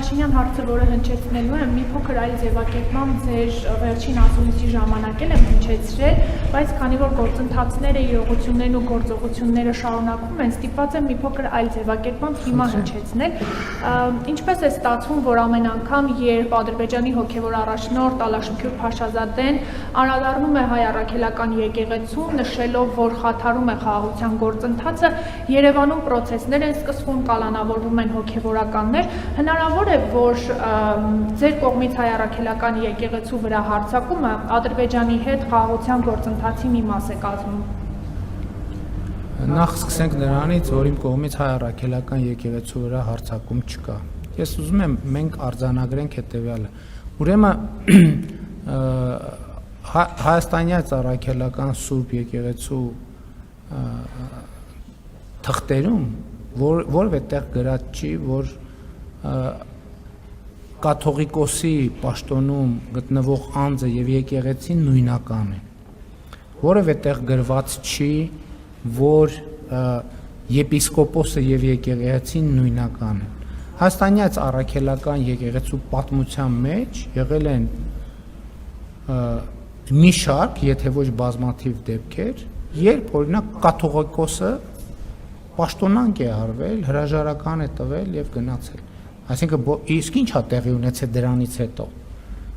Փաշինյան հարցը, որը հնչեցնելու եմ, մի փոքր այլ ձևակերպմամբ ձեր վերջին ասուլիսի ժամանակ եմ հնչեցրել, բայց քանի որ գործընթացները, իրողություններն ու գործողությունները շարունակվում են, ստիպված եմ մի փոքր այլ ձևակերպմամբ հիմա հնչեցնել։ Ինչպես է ստացվում, որ ամեն անգամ, երբ Ադրբեջանի հոգևոր առաջնորդ Ալաշքյուր Փաշազադեն անդրադառնում է հայ առաքելական եկեղեցուն, նշելով, որ խաթարում է խաղաղության գործընթացը, Երևանում պրոցեսներ են սկսվում, կալանավորվում են հոգևորականներ, հնարավոր է, որ ձեր կողմից հայ առաքելական եկեղեցու վրա հարձակումը Ադրբեջանի հետ խաղաղության գործընթացի մի մաս է կազմում։ Նախ սկսենք նրանից, որ իմ կողմից հայ առաքելական եկեղեցու վրա հարձակում չկա։ Ես ուզում եմ մենք արձանագրենք հետևյալը։ Ուրեմն հայաստանյան առաքելական Սուրբ եկեղեցու թղթերում որևէ տեղ գրած չի, որ կաթողիկոսի պաշտոնում գտնվող անձը եւ եկեղեցին նույնական են։ Որևէ տեղ գրված չի, որ եպիսկոպոսը եւ եկեղեցին նույնական են։ Հայաստանյան առաքելական եկեղեցու պատմության մեջ եղել են մի շարք, եթե ոչ բազմաթիվ դեպքեր, երբ օրինակ կաթողիկոսը պաշտոնանկ է արվել, հրաժարական է տվել եւ գնացել։ Այսինքն իսկ ինչ է տեղի ունեցել դրանից հետո։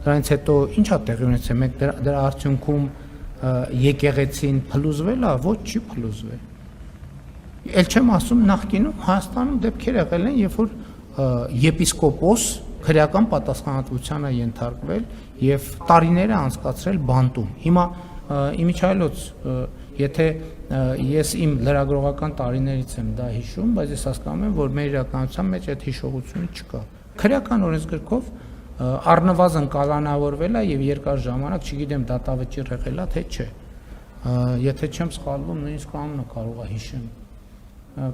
Դրանից հետո ինչ է տեղի ունեցել, մենք դրա արդյունքում եկեղեցին փլուզվել է, ոչ չի փլուզվել։ Էլ չեմ ասում նախկինում Հայաստանում դեպքեր եղել են, երբ որ եպիսկոպոս քրեական պատասխանատվության է ենթարկվել եւ տարիներ է անցկացրել բանտում։ Հիմա իմիջայլոց եթե ես իմ լրագրողական տարիներից եմ դա հիշում, բայց ես հասկանում եմ, որ մեր իրականության մեջ այդ հիշողությունը չկա։ Քրեական օրենսգրքով առնվազն կալանավորվել է եւ երկար ժամանակ, չգիտեմ, դատավճիռ եղել է, թե չէ։ Եթե չեմ սխալվում, նույնիսկ անունը կարող է հիշեմ։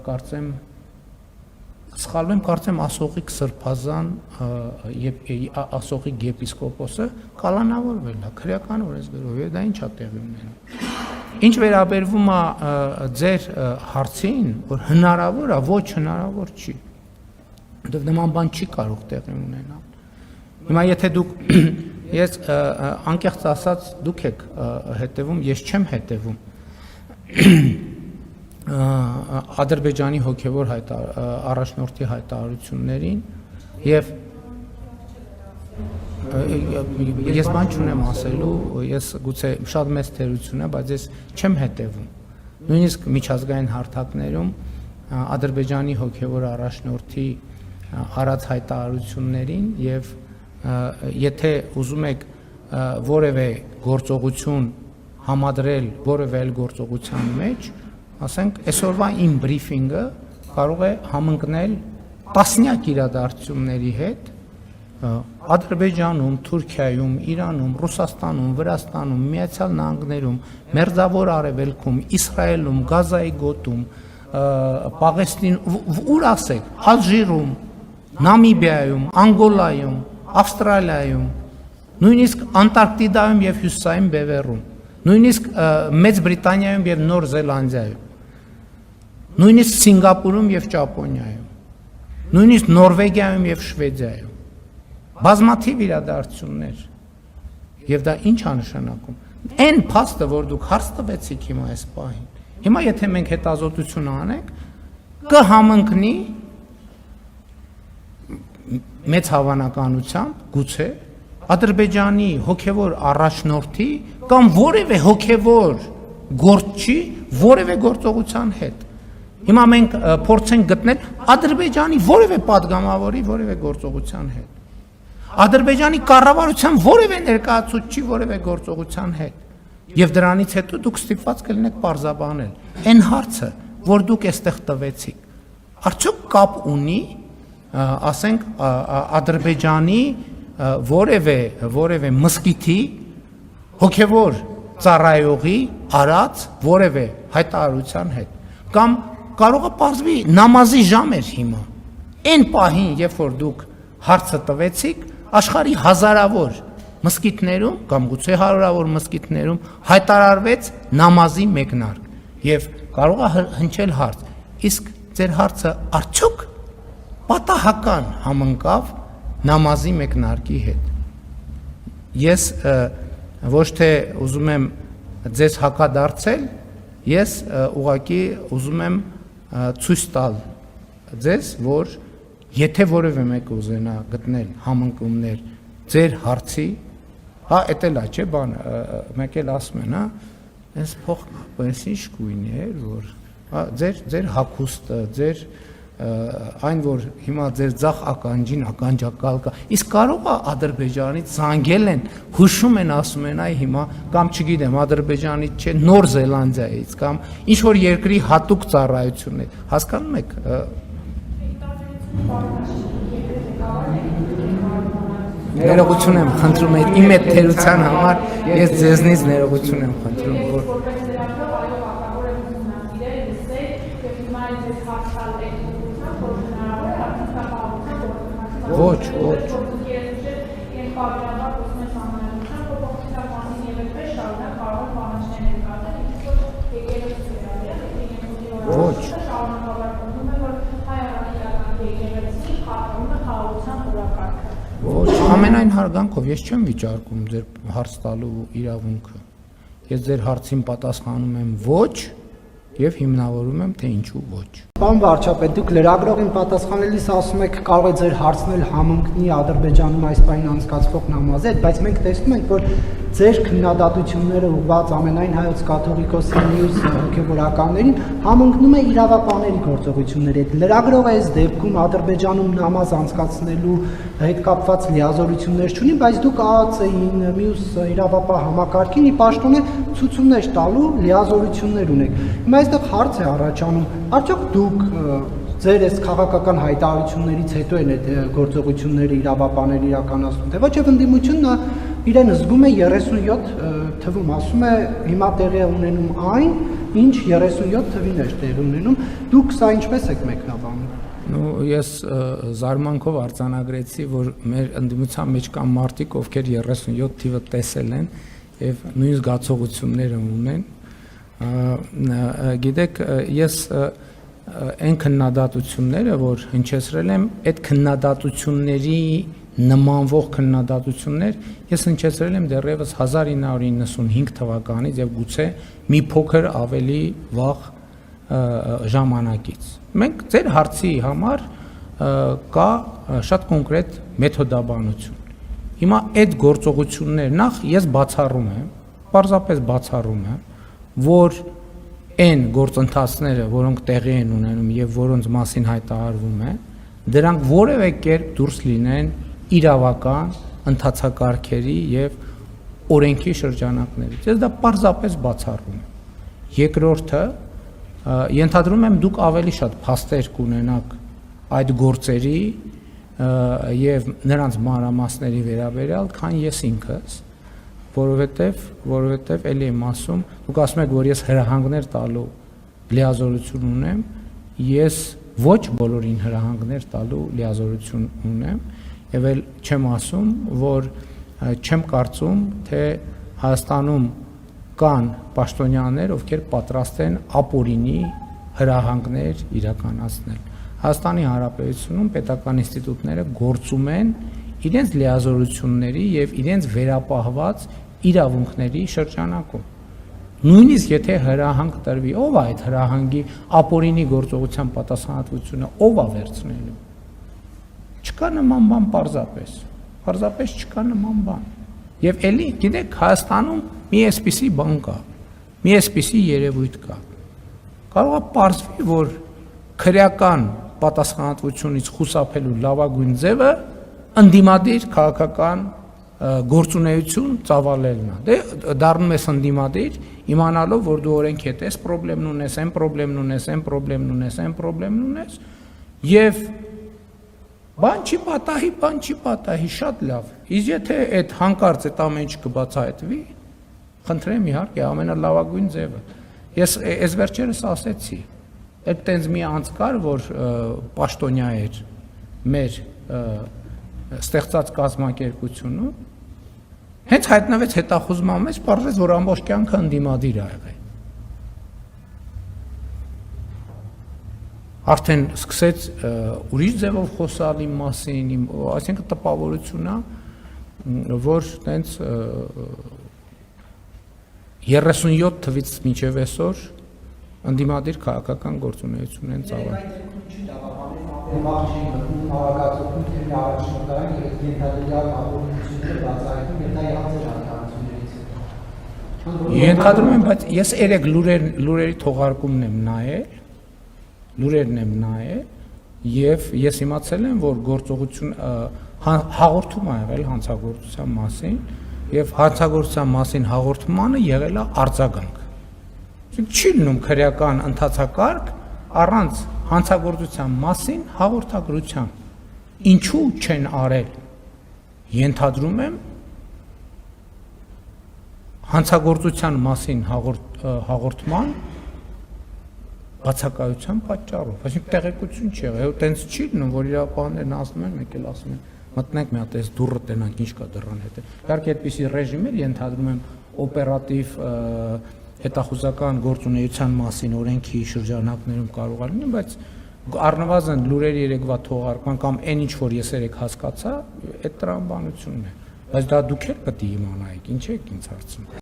Կարծեմ Ասողիկ Սրբազան եւ Ասողիկ եպիսկոպոսը կալանավորվել է քրեական օրենսգրքով, եւ դա ինչ է տեղի ունենում։ Ինչ վերաբերվում է ձեր հարցին, որ հնարավոր է, ոչ հնարավոր չի։ Որտեղ նման բան չի կարող տեղի ունենալ։ Հիմա եթե դուք ես անկեղծ ասած դուք եք հետևում, ես չեմ հետևում Ադրբեջանի հոգևոր առաջնորդի հայտարարություններին եւ ես բան չունեմ ասելու, ես գուցե շատ մեծ թերություն է, բայց ես չեմ հետևում։ Նույնիսկ միջազգային հարթակներում Ադրբեջանի հոգևոր առաջնորդի արած հայտարարություններին եւ եթե ուզում եք որևէ գործողություն համադրել որևէ այլ գործողության մեջ, ասենք այսօրվա իմ բրիֆինգը կարող է համընկնել տասնյակ իրադարձությունների հետ Ադրբեջանում, Թուրքիայում, Իրանում, Ռուսաստանում, Վրաստանում, Միացյալ Նահանգներում, Մերձավոր Արևելքում, Իսրայելում, Գազայի գոտում, Պաղեստին, ուր ասեք, Ալժիրում, Նամիբիայում, Անգոլայում, Ավստրալիայում, նույնիսկ Անտարկտիդայում եւ Հյուսիսային Բևեռում, նույնիսկ Մեծ Բրիտանիայում եւ Նոր Զելանդիայում, նույնիսկ Սինգապուրում եւ Ճապոնիայում, նույնիսկ Նորվեգիայում եւ Շվեդիայում, բազմաթիվ իրադարձություններ, եւ դա ինչ է նշանակում։ Այն փաստը, որ դուք հարց տվեցիք հիմա այս պահին, հիմա եթե մենք հետազոտություն անենք, կհամընկնի մեծ հավանականությամբ գուցե Ադրբեջանի հոգևոր առաջնորդի կամ որևէ հոգևոր գործչի որևէ գործողության հետ։ Հիմա մենք փորձենք գտնել Ադրբեջանի որևէ падգամավորի որևէ գործողության հետ։ Ադրբեջանի կառավարության որևէ ներկայացուցչի որևէ գործողության հետ։ Եվ դրանից հետո դուք ստիպված կլինեք պարզաբանել այն հարցը, որ դուք այստեղ տվեցիք, արդյոք կապ ունի, ասենք, Ադրբեջանի որևէ մզկիթի հոգևոր ծառայողի արած որևէ հայտարարության հետ, կամ կարող է պարզվի նամազի ժամ էր հիմա, այն պահին, երբ որ դուք հարցը տվեցիք, աշխարհի հազարավոր մզկիթներում կամ գուցե հարյուրավոր մզկիթներում հայտարարվեց նամազի մեկնարկ եւ կարող է հնչել հարց, իսկ ձեր հարցը արդյոք պատահական համընկավ նամազի մեկնարկի հետ։ Ես ոչ թե ուզում եմ ձեզ հակադարձել, ես ուղղակի ուզում եմ ցույց տալ ձեզ, որ եթե որևէ մեկը ուզենա գտնել համընկումներ ձեր հարցի, հա, էտել է, չէ, բան, մեկ էլ ասում են, հա, այս փոխ, այս ինչ գույն է, որ ձեր հագուստը, ձեր այն որ հիմա ձեր ցախ ականջին ականջակալ կա, իսկ կարող է Ադրբեջանից զանգել են, հուշում են, ասում են, այ հիմա կամ չգիտեմ, Ադրբեջանից չէ, Նոր Զելանդիայից կամ ինչ որ երկրի հատուկ ծառայություն է, հասկանում եք։ Ներողություն եմ խնդրում, իմ այդ թերության համար ես ձեզնից ներողություն եմ խնդրում, որ Ոչ, ոչ։ Ոչ։ Ոչ, ամենայն հարգանքով ես չեմ վիճարկում ձեր հարց տալու իրավունքը։ Ես ձեր հարցին պատասխանում եմ ոչ եւ հիմնավորում եմ թե ինչու ոչ։ Պարոն վարչապետ, դուք լրագրողին պատասխանելիս ասում եք կարող է ձեր հարցնել համընկնի Ադրբեջանում այս պահին անցկացվող նամազի հետ, բայց մենք տեսնում ենք, որ ձեր քննադատությունները ուղղված ամենայն հայոց կաթողիկոսի մյուս հոգևորականներին համընկնում է իրավապահների գործողությունների հետ։ Լրագրողը այս դեպքում Ադրբեջանում նամազ անցկացնելու հետ կապված լիազորություններ չունի, բայց դուք ԱԱՑ-ին, մյուս իրավապահ համակարգին ի պաշտոնե ցուցումներ տալու լիազորություններ ունեք։ Հիմա այստեղ հարց է առաջանում, արդյոք դուք ձեր այս քաղաքական հայտարարություններից հետո են այդ գործողությունները իրավապահները իրականացնում, թե ոչ եւ ընդդիմությունը իրեն զգում է 37 թվում, ասում է հիմա տեղի է ունենում այն, ինչ 37 թվին էր տեղի ունենում, դուք սա ինչպես եք մեկնաբանում։ Ну, ես զարմանքով արձանագրեցի, որ մեր ընդդիմության մեջ կան մարդիկ, ովքեր 37 թիվը տեսել են եւ նույն զգացողությունները ունեն։ Գիտեք, ես այն քննադատությունները, որ հնչեցրել եմ, այդ քննադատությունների նմանվող քննադատություններ ես հնչեցրել եմ դեռևս 1995 թվականից եւ գուցե մի փոքր ավելի վաղ ժամանակից։ Մենք ձեր հարցի համար կա շատ կոնկրետ մեթոդաբանություն։ Հիմա այդ գործողություններ նախ ես բացառում եմ, պարզապես բացառում եմ, որ այն գործընթացները, որոնք տեղի են ունենում եւ որոնց մասին հայտարարվում է, դրանք որևէ կերպ դուրս լինեն իրավական ընթացակարգերի եւ օրենքի շրջանակներից։ Ես դա պարզապես բացառում եմ։ Երկրորդը, ենթադրում եմ դուք ավելի շատ փաստեր կունենաք այդ գործերի եւ նրանց մանրամասների վերաբերյալ, քան ես ինքս, որովհետեւ էլի եմ ասում, դուք ասում եք, որ ես հրահանգներ տալու լիազորություն ունեմ, ես ոչ բոլորին հրահանգներ տալու լիազորություն ունեմ, եւ էլ չեմ ասում, որ չեմ կարծում, թե Հայաստանում կան պաշտոնյաներ, ովքեր պատրաստ են ապօրինի հրահանգներ իրականացնել։ Հայաստանի Հանրապետությունում պետական ինստիտուտները գործում են իրենց լիազորությունների եւ իրենց վերապահված իրավունքների շրջանակում։ Նույնիսկ եթե հրահանգ տրվի, ով է այդ հրահանգի ապօրինի գործողության պատասխանատվությունը, ով է վերցնելու։ Չկա նման բան պարզապես չկա նման բան։ Եվ էլի, գիտեք, Հայաստանում մի այսպիսի բան կա, մի այսպիսի երևույթ կա։ Կարող է պարզվի, որ քրեական պատասխանատվությունից խուսափելու լավագույն ձևը ընդդիմադիր քաղաքական գործունեություն ծավալելն է։ Դե դառնում ես ընդդիմադիր, իմանալով, որ դու օրենքի հետ այս խնդրեմն ունես, այն խնդրեմն ունես, այն խնդրեմն ունես, այն խնդրեմն ունես, եւ բան չի պատահի, շատ լավ։ Իսկ եթե այդ հանկարծ այդ ամեն ինչ կբացահայտվի, խնդրեմ իհարկե ամենալավագույն ձևը։ Ես այս վերջերս ասեցի, այդ տենց մի անց կար, որ պաշտոնյա էր մեր ստեղծած կազմակերպությունում, հենց հայտնվեց հետախուզման մեջ, պարզվեց, որ ամբողջ կյանքը ընդդիմադիր ա եղել։ արդեն սկսեց ուրիշ ձևով խոսալ իմ մասին, այսինքն տպավորություն է, որ տենց 37 թվից մինչև այսօր ընդդիմադիր քաղաքական գործունեություն են ծավալ։ Ենթադրում եմ, բայց ես երեք լուրերի թողարկումն եմ նայել, եւ ես իմացել եմ, որ գործողություն հաղորդում ա եղել հանցագործության մասին, եւ հանցագործության մասին հաղորդմանը եղել է արձագանք։ Չի լինում քրեական ընթացակարգ առանց հանցագործության մասին հաղորդագրության։ Ինչու չեն արել։ Ենթադրում եմ հանցագործության մասին հաղորդման բացակայության պատճառով, այսինքն տեղեկություն չի եղել, այտենց չի լինում, որ իրավապահներն ասում են, մեկ էլ ասում են, մտնենք մի հատ այս դուռը տենանք, ինչ կա դռան հետ։ Իհարկե այդպիսի ռեժիմեր ենթադրում եմ օպերատիվ հետախուզական գործունեության մասին օրենքի շրջանակներում կարող է լինել, բայց առնվազն լուրերի երեկվա թողարկման կամ այն ինչ որ ես երեք հասկացա, այդ տրամաբանությունն է։ Բայց դա դուք էլ պետք է իմանայիք, ինչ եք ինձ հարցնում։